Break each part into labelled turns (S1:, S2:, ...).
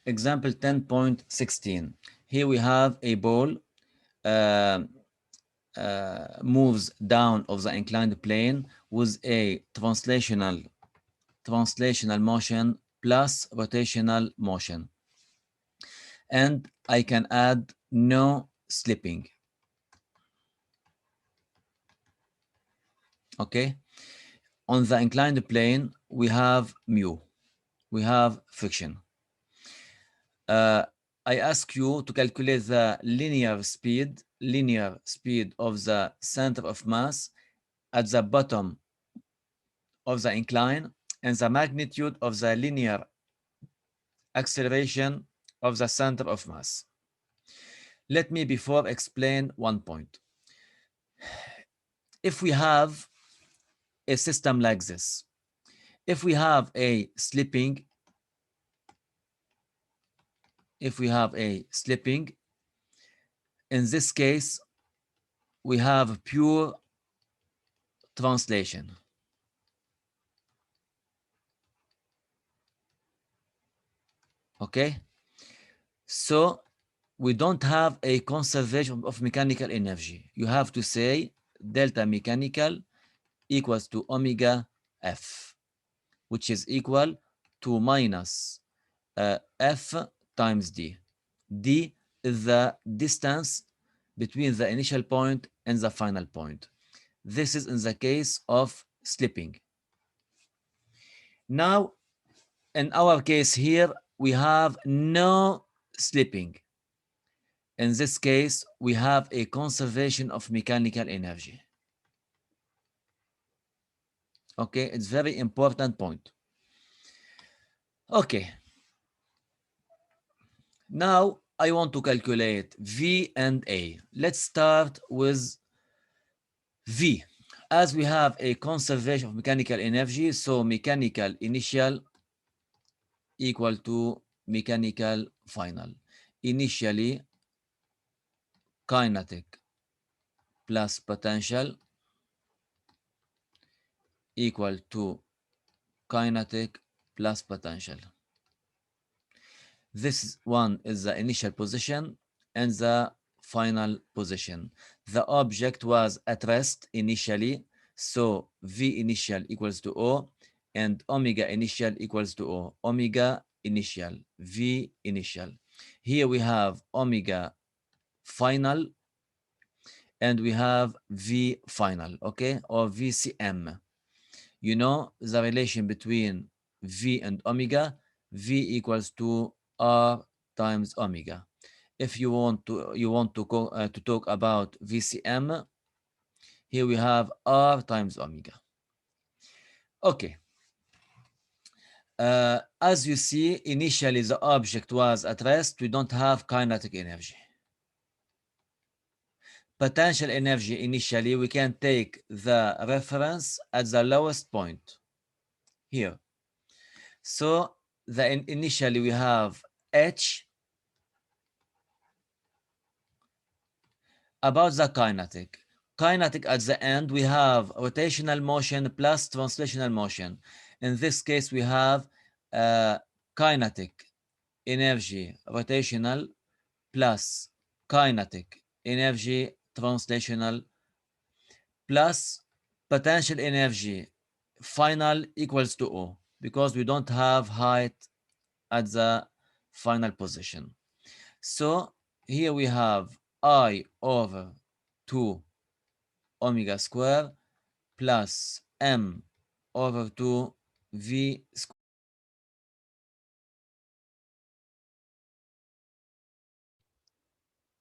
S1: Example 10.16. Here we have a ball moves down of the inclined plane with a translational motion plus rotational motion. And I can add no slipping. Okay. On the inclined plane, we have mu. We have friction. I ask you to calculate the linear speed of the center of mass at the bottom of the incline and the magnitude of the linear acceleration of the center of mass. Let me before explain one point. If we have a system like this, if we have a slipping, in this case, we have pure translation. Okay? So we don't have a conservation of mechanical energy. You have to say delta mechanical equals to omega F, which is equal to minus F times D. D is the distance between the initial point and the final point. This is in the case of slipping. Now, in our case here, we have no slipping. In this case, we have a conservation of mechanical energy. Okay, it's very important point. Okay. Now, I want to calculate V and A. Let's start with V. As we have a conservation of mechanical energy, so mechanical initial equal to mechanical final. Initially, kinetic plus potential equal to kinetic plus potential. This one is the initial position and the final position. The object was at rest initially, so V initial equals to O and omega initial equals to O. Omega initial, V initial. Here we have omega final and we have V final, okay, or VCM. You know the relation between V and omega, V equals to R times omega. If you want to talk about VCM, here we have R times omega. Okay. As you see, initially the object was at rest. We don't have kinetic energy. Potential energy initially, we can take the reference at the lowest point here. So initially we have H. About the kinetic. Kinetic at the end, we have rotational motion plus translational motion. In this case, we have kinetic energy rotational plus kinetic energy translational plus potential energy final equals to O, because we don't have height at the final position. So here we have I over 2 omega square plus m over 2 v square.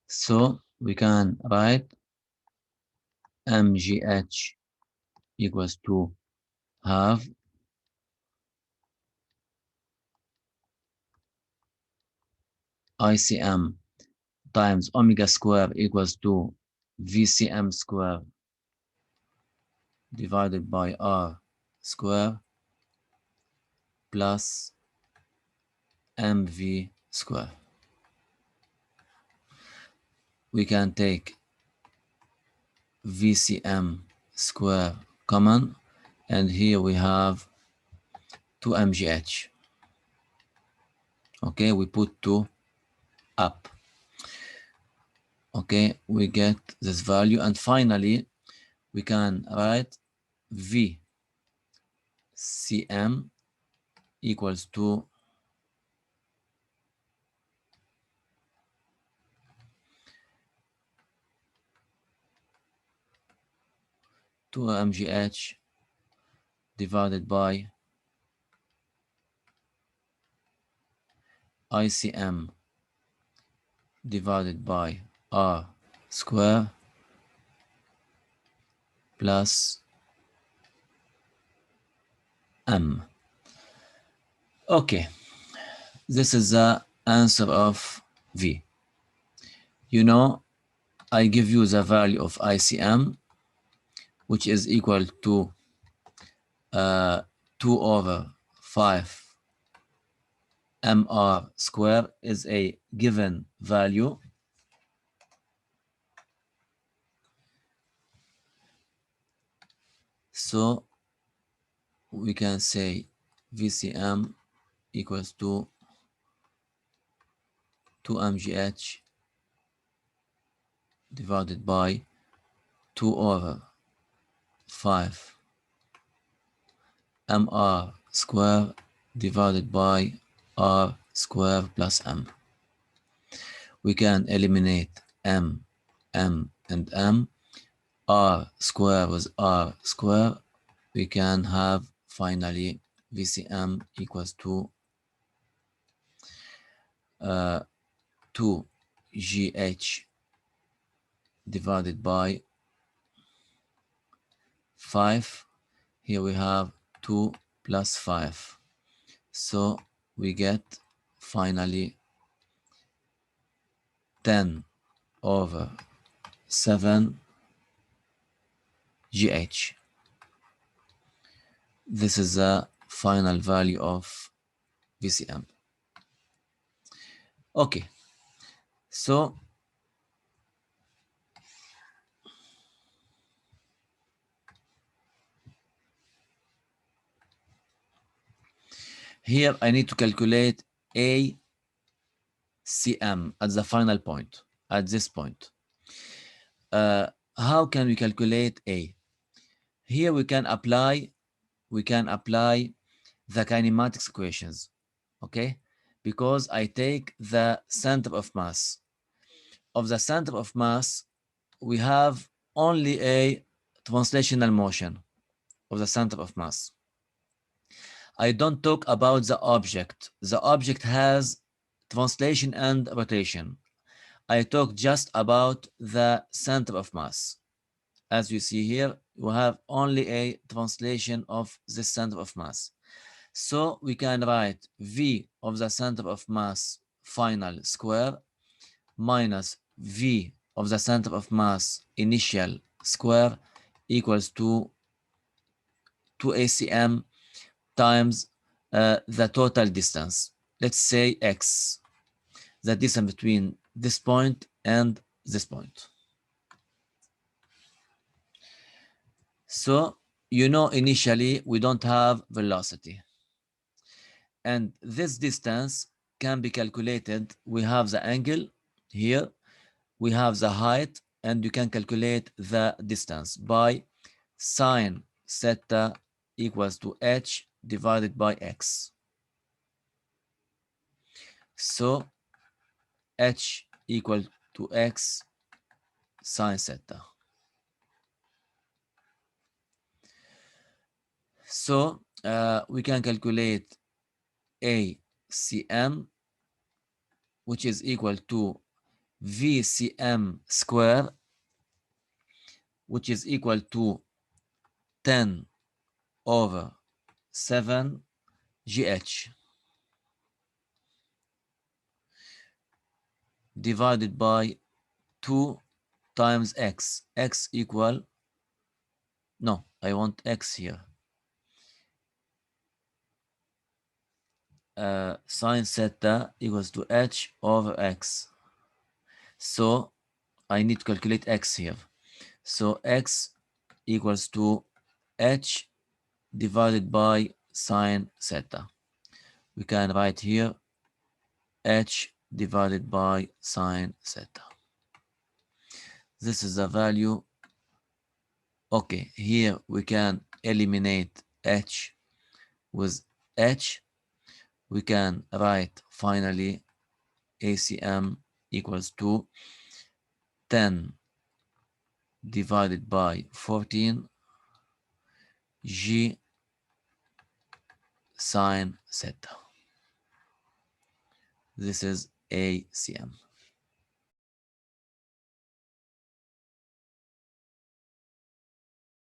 S1: So we can write mgh equals to half ICM times omega square equals to VCM square divided by R square plus mv square. We can take VCM square common, and here we have 2 mgh. Okay, we put 2 up. Okay, we get this value, and finally we can write VCM equals to 2mgh divided by ICM divided by R square plus M. Okay, this is the answer of V. You know, I give you the value of ICM, which is equal to 2 over 5 mr square is a given value. So we can say VCM equals to 2 mgh divided by 2 over 5 mr square divided by r square plus m. We can eliminate m, and m. R square with r square. We can have finally VCM equals to 2GH divided by 5. Here we have 2 plus 5. So we get finally 10 over 7 GH. This is the final value of VCM. Okay, so here I need to calculate ACM at the final point, at this point. How can we calculate A? Here we can apply the kinematics equations, okay? Because I take the center of mass. Of the center of mass, we have only a translational motion of the center of mass. I don't talk about the object. The object has translation and rotation. I talk just about the center of mass. As you see here, we have only a translation of the center of mass. So we can write V of the center of mass final square minus V of the center of mass initial square equals to 2ACM times the total distance. Let's say X, the distance between this point and this point. So, you know, initially we don't have velocity. And this distance can be calculated. We have the angle here, we have the height, and you can calculate the distance by sine theta equals to h divided by x. So h equal to x sine theta. So we can calculate ACM, which is equal to VCM square, which is equal to 10 over 7 GH divided by 2 times x. X equal, no, I want x here. Sine theta equals to h over x. So I need to calculate x here. So x equals to h divided by sine theta. We can write here h divided by sine theta. This is the value. Okay, here we can eliminate h with h. We can write finally ACM equals to 10 divided by 14 g sine theta. This is ACM.